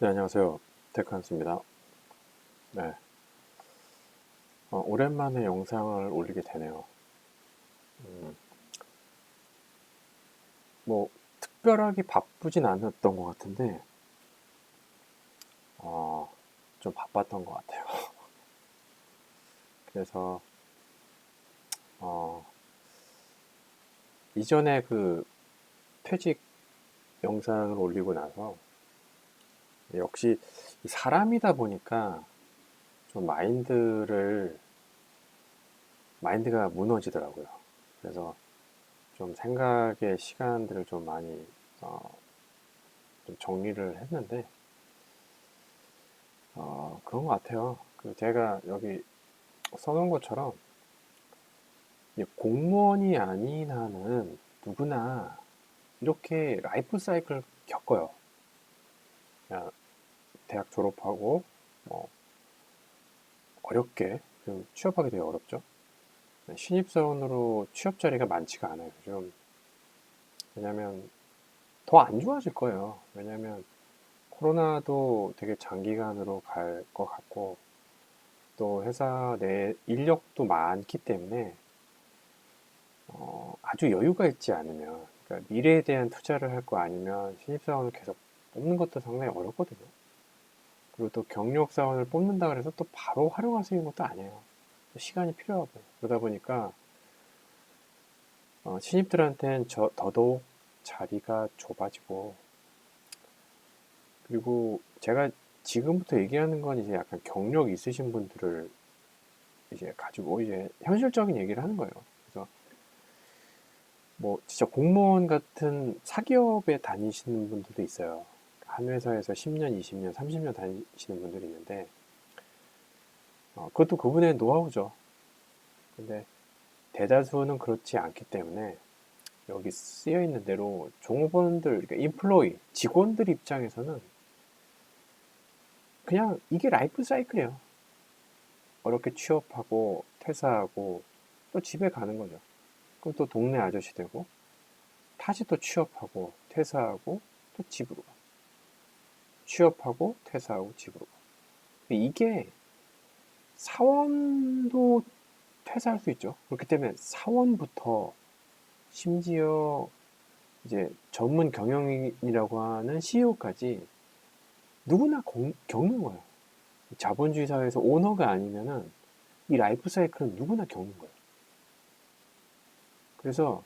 네, 안녕하세요. 테크한스입니다. 네, 오랜만에 영상을 올리게 되네요. 음, 뭐, 특별하게 바쁘진 않았던 것 같은데, 어, 좀 바빴던 것 같아요. 그래서, 어, 이전에 그 퇴직 영상을 올리고 나서, 역시 이 사람이다 보니까 좀 마인드가 무너지더라고요. 그래서 좀 생각의 시간들을 좀 많이, 어, 좀 정리를 했는데, 그런 것 같아요. 그 제가 여기 써놓은 것처럼 공무원이 아닌 한은 누구나 이렇게 라이프 사이클 겪어요. 그냥 대학 졸업하고 뭐 어렵게 좀 취업하기 되게 어렵죠. 신입사원으로 취업 자리가 많지가 않아요. 요즘. 왜냐면 더 안 좋아질 거예요. 왜냐면 코로나도 되게 장기간으로 갈 것 같고 또 회사 내 인력도 많기 때문에 아주 여유가 있지 않으면, 그러니까 미래에 대한 투자를 할 거 아니면 신입사원을 계속 뽑는 것도 상당히 어렵거든요. 그리고 또 경력사원을 뽑는다 그래서 또 바로 활용할 수 있는 것도 아니에요. 시간이 필요하고. 그러다 보니까 신입들한테는 더더욱 자리가 좁아지고, 그리고 제가 지금부터 얘기하는 건 이제 약간 경력 있으신 분들을 이제 가지고 이제 현실적인 얘기를 하는 거예요. 그래서 뭐 진짜 공무원 같은 사기업에 다니시는 분들도 있어요. 한 회사에서 10년, 20년, 30년 다니시는 분들이 있는데 그것도 그분의 노하우죠. 근데 대다수는 그렇지 않기 때문에 여기 쓰여 있는 대로 종업원들, 그러니까 인플로이, 직원들 입장에서는 그냥 이게 라이프 사이클이에요. 어렵게 취업하고 퇴사하고 또 집에 가는 거죠. 그럼 또 동네 아저씨 되고 다시 또 취업하고 퇴사하고 또 집으로 가. 취업하고 퇴사하고 집으로 가. 이게 사원도 퇴사할 수 있죠. 그렇기 때문에 사원부터 심지어 이제 전문 경영인이라고 하는 CEO까지 누구나 겪는 거예요. 자본주의 사회에서 오너가 아니면은 이 라이프 사이클은 누구나 겪는 거예요. 그래서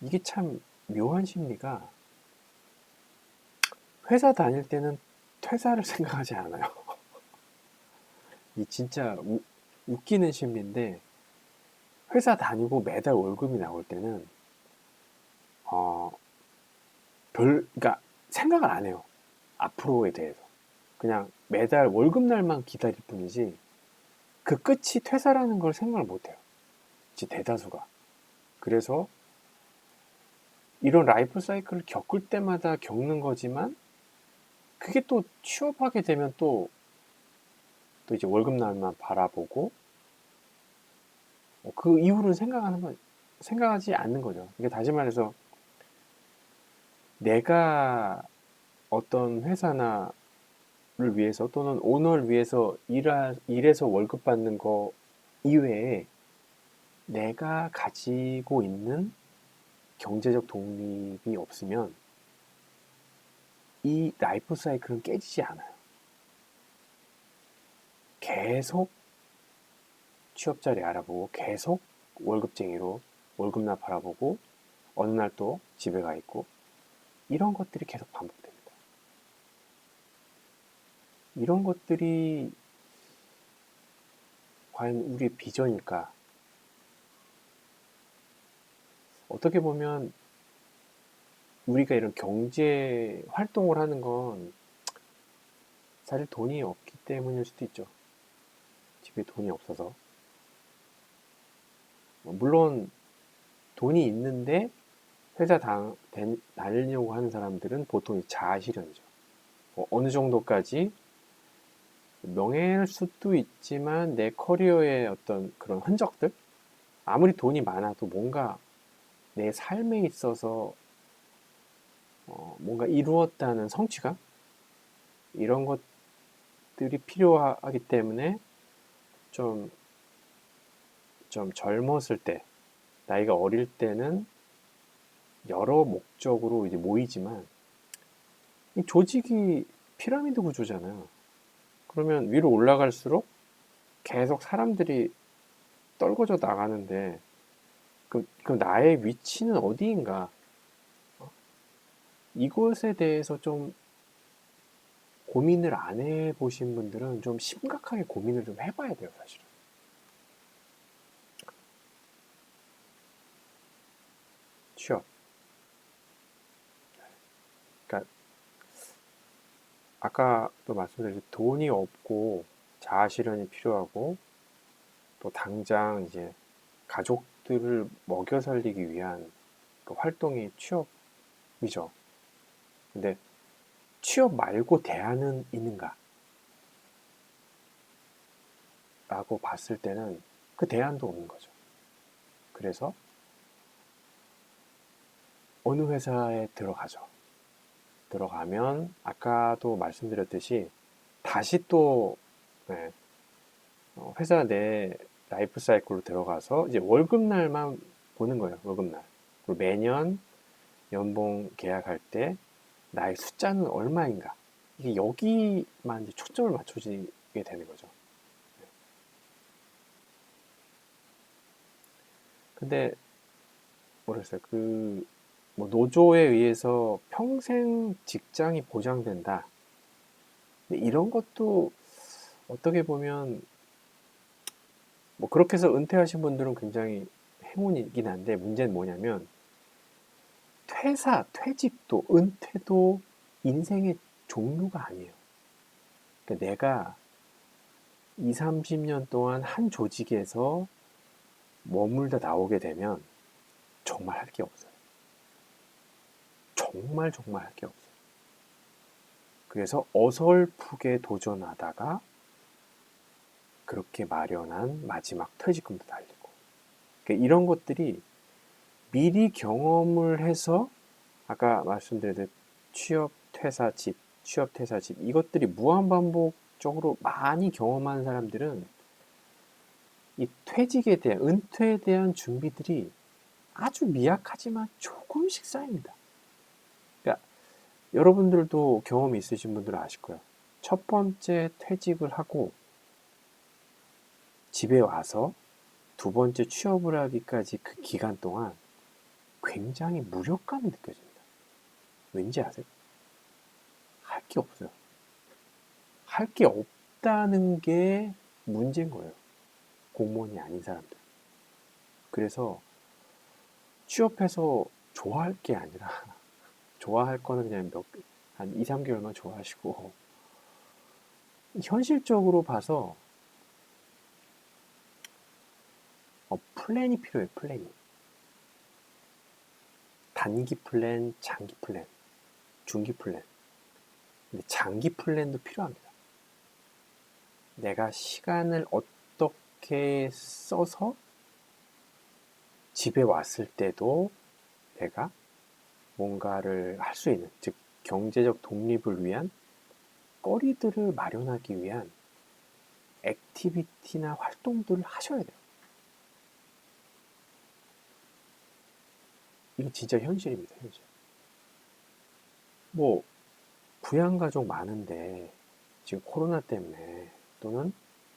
이게 참 묘한 심리가, 회사 다닐 때는 퇴사를 생각하지 않아요. 이 진짜 웃기는 심리인데, 회사 다니고 매달 월급이 나올 때는 어, 그러니까 생각을 안 해요. 앞으로에 대해서. 그냥 매달 월급날만 기다릴 뿐이지, 그 끝이 퇴사라는 걸 생각을 못 해요. 대다수가. 그래서 이런 라이프 사이클을 겪을 때마다 겪는 거지만, 그게 또 취업하게 되면 또 이제 월급날만 바라보고, 그 이후로는 생각하지 않는 거죠. 이게 다시 말해서 내가 어떤 회사나 를 위해서 또는 오너를 위해서 일해서 월급 받는 거 이외에 내가 가지고 있는 경제적 독립이 없으면 이 라이프 사이클은 깨지지 않아요. 계속 취업 자리 알아보고 계속 월급쟁이로 월급날 바라보고 어느 날 또 집에 가 있고, 이런 것들이 계속 반복됩니다. 이런 것들이 과연 우리의 비전일까? 어떻게 보면 우리가 이런 경제 활동을 하는 건 사실 돈이 없기 때문일 수도 있죠. 집에 돈이 없어서. 물론 돈이 있는데 회사 다니려고 하는 사람들은 보통 자아실현이죠. 어느 정도까지 명예일 수도 있지만 내 커리어의 어떤 그런 흔적들? 아무리 돈이 많아도 뭔가 내 삶에 있어서 뭔가 이루었다는 성취감? 이런 것들이 필요하기 때문에 좀 젊었을 때, 나이가 어릴 때는 여러 목적으로 이제 모이지만 이 조직이 피라미드 구조잖아요. 그러면 위로 올라갈수록 계속 사람들이 떨궈져 나가는데 그럼 나의 위치는 어디인가? 이것에 대해서 좀 고민을 안 해보신 분들은 좀 심각하게 고민을 좀 해봐야 돼요, 사실은. 취업. 그러니까 아까도 말씀드렸듯이 돈이 없고 자아실현이 필요하고 또 당장 이제 가족들을 먹여 살리기 위한 그 활동이 취업이죠. 근데 취업 말고 대안은 있는가? 라고 봤을 때는 그 대안도 없는 거죠. 그래서 어느 회사에 들어가죠. 들어가면 아까도 말씀드렸듯이 다시 또 네, 회사 내 라이프 사이클로 들어가서 이제 월급날만 보는 거예요. 월급날. 그리고 매년 연봉 계약할 때 나의 숫자는 얼마인가. 이게 여기만 이제 초점을 맞춰지게 되는 거죠. 근데 모르겠어요. 뭐 노조에 의해서 평생 직장이 보장된다. 근데 이런 것도 어떻게 보면 뭐 그렇게 해서 은퇴하신 분들은 굉장히 행운이긴 한데 문제는 뭐냐면 퇴직도 은퇴도 인생의 종류가 아니에요. 그러니까 내가 2, 30년 동안 한 조직에서 머물다 나오게 되면 정말 할 게 없어요. 정말 할 게 없어요. 그래서 어설프게 도전하다가 그렇게 마련한 마지막 퇴직금도 달리고. 그러니까 이런 것들이 미리 경험을 해서 아까 말씀드렸듯 취업, 퇴사, 집 이것들이 무한반복적으로 많이 경험한 사람들은 이 퇴직에 대한 은퇴에 대한 준비들이 아주 미약하지만 조금씩 쌓입니다. 그러니까 여러분들도 경험이 있으신 분들은 아실 거예요. 첫 번째 퇴직을 하고 집에 와서 두 번째 취업을 하기까지 그 기간 동안 굉장히 무력감이 느껴집니다. 왠지 아세요? 할 게 없어요. 할 게 없다는 게 문제인 거예요. 공무원이 아닌 사람들. 그래서 취업해서 좋아할 게 아니라 좋아할 거는 그냥 한 2, 3개월만 좋아하시고 현실적으로 봐서 플랜이 필요해요. 플랜이. 단기 플랜, 장기 플랜, 중기 플랜. 근데 장기 플랜도 필요합니다. 내가 시간을 어떻게 써서 집에 왔을 때도 내가 뭔가를 할 수 있는, 즉 경제적 독립을 위한 거리들을 마련하기 위한 액티비티나 활동들을 하셔야 돼요. 이게 진짜 현실입니다. 현실. 뭐 부양가족 많은데 지금 코로나 때문에 또는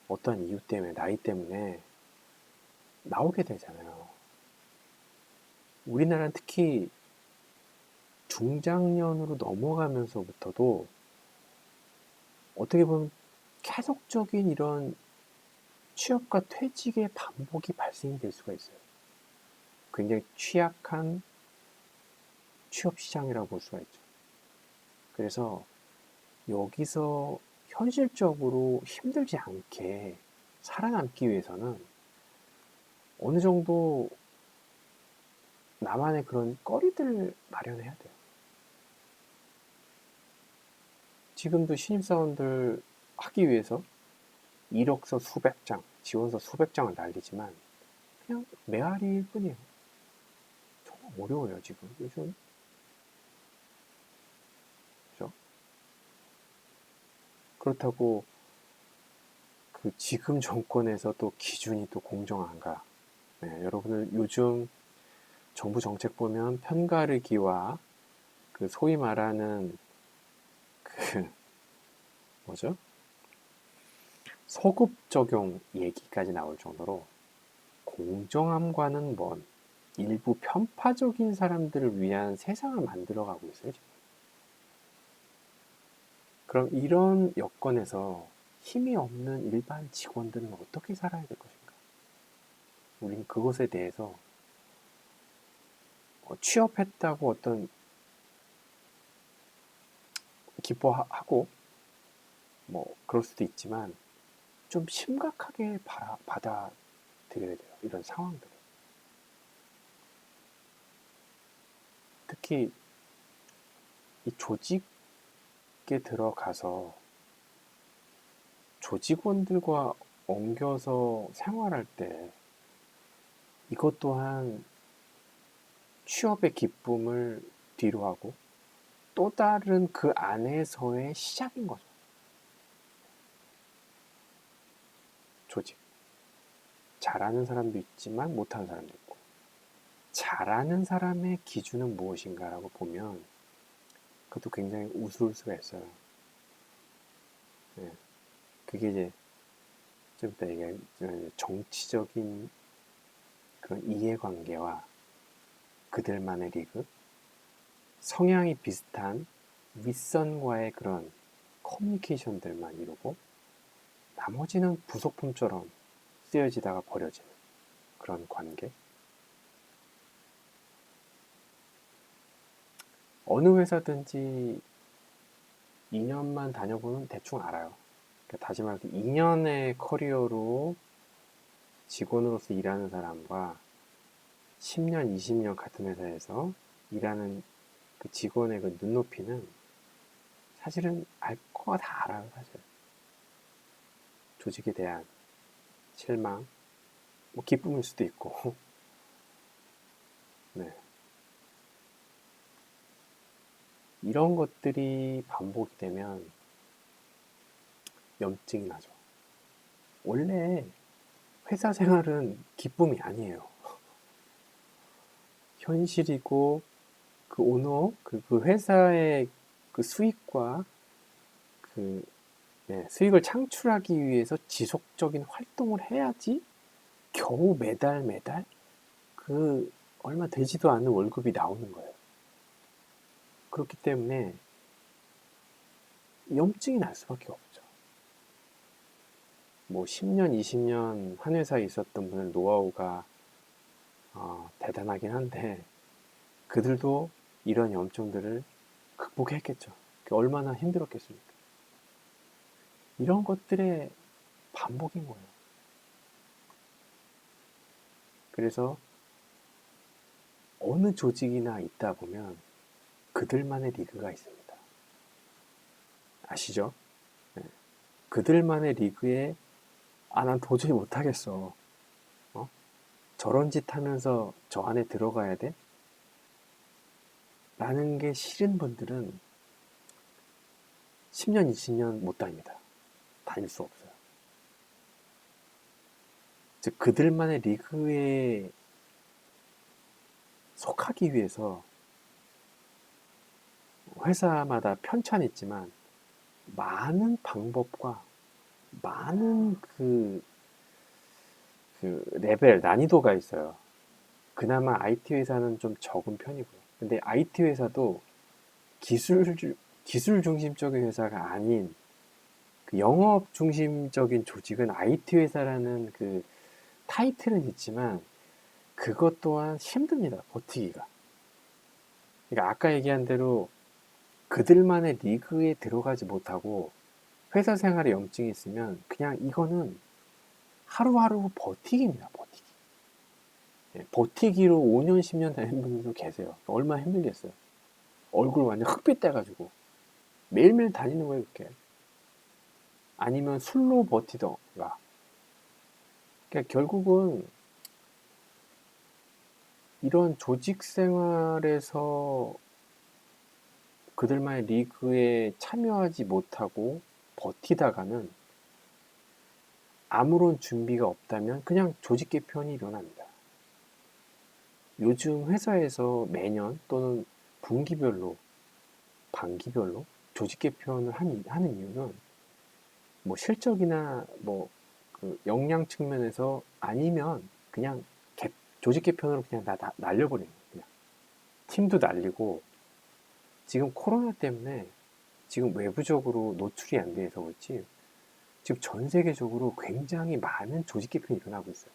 어떠한 이유 때문에 나이 때문에 나오게 되잖아요. 우리나라는 특히 중장년으로 넘어가면서부터도 어떻게 보면 계속적인 이런 취업과 퇴직의 반복이 발생이 될 수가 있어요. 굉장히 취약한 취업 시장이라고 볼 수가 있죠. 그래서 여기서 현실적으로 힘들지 않게 살아남기 위해서는 어느 정도 나만의 그런 거리들을 마련해야 돼요. 지금도 신입사원들 하기 위해서 이력서 수백 장, 지원서 수백 장을 날리지만 그냥 메아리일 뿐이에요. 정말 어려워요, 지금. 요즘. 그죠? 그렇다고 그 지금 정권에서 또 기준이 또 공정한가? 네, 여러분들 요즘 정부 정책 보면 편가르기와 그 소위 말하는 그 뭐죠? 소급 적용 얘기까지 나올 정도로 공정함과는 먼 일부 편파적인 사람들을 위한 세상을 만들어가고 있어요, 지금. 그럼 이런 여건에서 힘이 없는 일반 직원들은 어떻게 살아야 될 것인가? 우린 그것에 대해서 취업했다고 어떤 기뻐하고 뭐 그럴 수도 있지만 좀 심각하게 받아들여야 돼요. 이런 상황들을. 특히 이 조직에 들어가서 조직원들과 엉겨서 생활할 때 이것 또한 취업의 기쁨을 뒤로하고 또 다른 그 안에서의 시작인 거죠. 조직. 잘하는 사람도 있지만 못하는 사람도 있고, 잘하는 사람의 기준은 무엇인가라고 보면 그것도 굉장히 우스울 수가 있어요. 네. 그게 이제 좀 이따 얘기할 정치적인 그런 이해관계와 그들만의 리그, 성향이 비슷한 윗선과의 그런 커뮤니케이션들만 이루고 나머지는 부속품처럼 쓰여지다가 버려지는 그런 관계. 어느 회사든지 2년만 다녀보면 대충 알아요. 그러니까 다시 말해서 2년의 커리어로 직원으로서 일하는 사람과 10년, 20년 같은 회사에서 일하는 그 직원의 그 눈높이는 사실은 알 거 다 알아요, 사실. 조직에 대한 실망, 뭐 기쁨일 수도 있고, 네. 이런 것들이 반복이 되면 염증이 나죠. 원래 회사 생활은 기쁨이 아니에요. 현실이고 그 오너, 그 회사의 그 수익과 그 수익을 창출하기 위해서 지속적인 활동을 해야지 겨우 매달 그 얼마 되지도 않는 월급이 나오는 거예요. 그렇기 때문에 염증이 날 수밖에 없죠. 뭐 10년, 20년 한 회사에 있었던 분들 노하우가 대단하긴 한데 그들도 이런 염증들을 극복했겠죠. 얼마나 힘들었겠습니까? 이런 것들의 반복인 거예요. 그래서 어느 조직이나 있다 보면 그들만의 리그가 있습니다. 아시죠? 네. 그들만의 리그에 난 도저히 못하겠어. 저런 짓 하면서 저 안에 들어가야 돼? 라는 게 싫은 분들은 10년, 20년 못 다닙니다. 다닐 수 없어요. 즉, 그들만의 리그에 속하기 위해서 회사마다 편차는 있지만 많은 방법과 많은 그 레벨, 난이도가 있어요. 그나마 IT 회사는 좀 적은 편이고요. 근데 IT 회사도 기술 중심적인 회사가 아닌 그 영업 중심적인 조직은 IT 회사라는 그 타이틀은 있지만 그것 또한 힘듭니다. 버티기가. 그러니까 아까 얘기한 대로 그들만의 리그에 들어가지 못하고 회사 생활에 염증이 있으면 그냥 이거는 하루하루 버티기입니다. 버티기. 버티기로 5년, 10년 다니는 분들도 계세요. 얼마나 힘들겠어요. 얼굴 완전 흑빛 돼가지고 매일매일 다니는 거예요, 그렇게. 아니면 술로 버티던가. 그러니까 결국은 이런 조직 생활에서 그들만의 리그에 참여하지 못하고 버티다가는 아무런 준비가 없다면 그냥 조직 개편이 일어납니다. 요즘 회사에서 매년 또는 분기별로, 반기별로 조직 개편을 하는 이유는 뭐 실적이나 뭐 그 역량 측면에서 아니면 그냥 조직 개편으로 그냥 다 날려버리는 거예요. 그냥 팀도 날리고 지금 코로나 때문에 지금 외부적으로 노출이 안 돼서 그렇지 지금 전 세계적으로 굉장히 많은 조직 개편이 일어나고 있어요.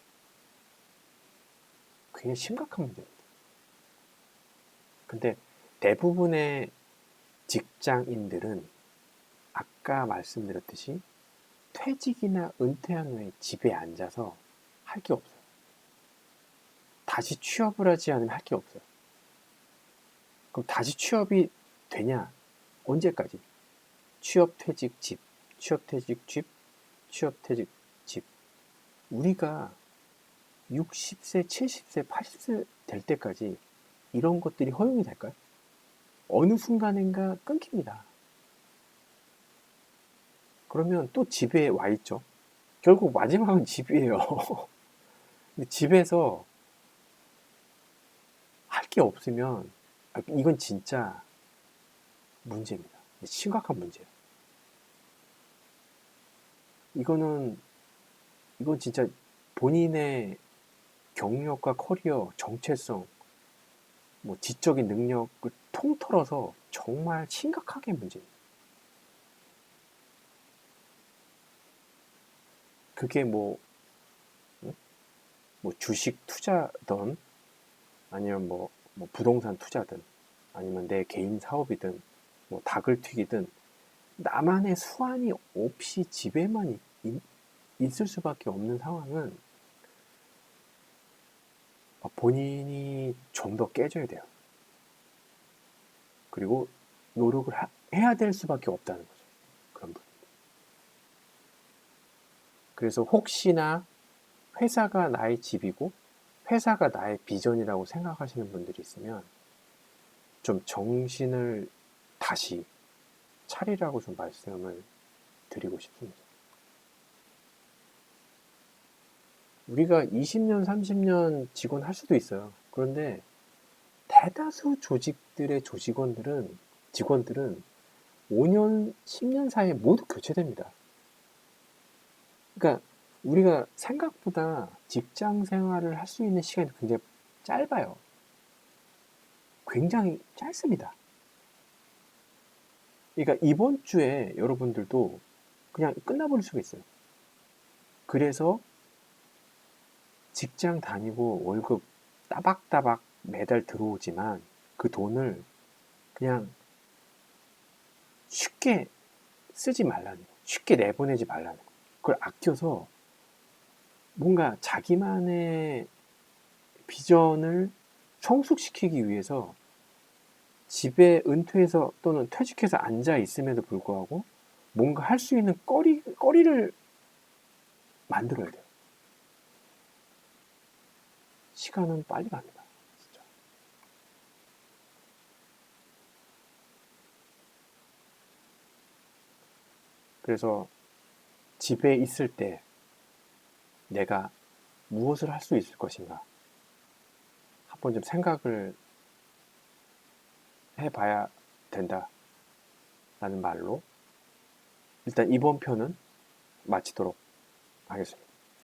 굉장히 심각한 문제입니다. 근데 대부분의 직장인들은 아까 말씀드렸듯이 퇴직이나 은퇴한 후에 집에 앉아서 할 게 없어요. 다시 취업을 하지 않으면 할 게 없어요. 그럼 다시 취업이 되냐? 언제까지? 취업, 퇴직, 집. 취업, 퇴직, 집. 취업, 퇴직, 집. 우리가 60세, 70세, 80세 될 때까지 이런 것들이 허용이 될까요? 어느 순간인가 끊깁니다. 그러면 또 집에 와 있죠. 결국 마지막은 집이에요. 근데 집에서 할 게 없으면 이건 진짜 문제입니다. 심각한 문제예요. 이건 진짜 본인의 경력과 커리어, 정체성, 뭐 지적인 능력을 통틀어서 정말 심각하게 문제입니다. 그게 뭐 주식 투자든 아니면 뭐 부동산 투자든 아니면 내 개인 사업이든 뭐 닭을 튀기든 나만의 수완이 없이 집에만 있을 수밖에 없는 상황은 본인이 좀 더 깨져야 돼요. 그리고 노력을 해야 될 수밖에 없다는 거죠. 그런 분. 그래서 혹시나 회사가 나의 집이고 회사가 나의 비전이라고 생각하시는 분들이 있으면 좀 정신을 다시 차리라고 좀 말씀을 드리고 싶습니다. 우리가 20년, 30년 직원 할 수도 있어요. 그런데 대다수 조직들의 직원들은 5년, 10년 사이에 모두 교체됩니다. 그러니까 우리가 생각보다 직장 생활을 할 수 있는 시간이 굉장히 짧아요. 굉장히 짧습니다. 그러니까 이번 주에 여러분들도 그냥 끝나버릴 수가 있어요. 그래서 직장 다니고 월급 따박따박 매달 들어오지만 그 돈을 그냥 쉽게 쓰지 말라는 거예요. 쉽게 내보내지 말라는 거예요. 그걸 아껴서 뭔가 자기만의 비전을 성숙시키기 위해서 집에 은퇴해서 또는 퇴직해서 앉아 있음에도 불구하고 뭔가 할 수 있는 거리를 만들어야 돼요. 시간은 빨리 갑니다. 진짜. 그래서 집에 있을 때 내가 무엇을 할 수 있을 것인가 한번 좀 생각을 해봐야 된다라는 말로 일단 이번 편은 마치도록 하겠습니다.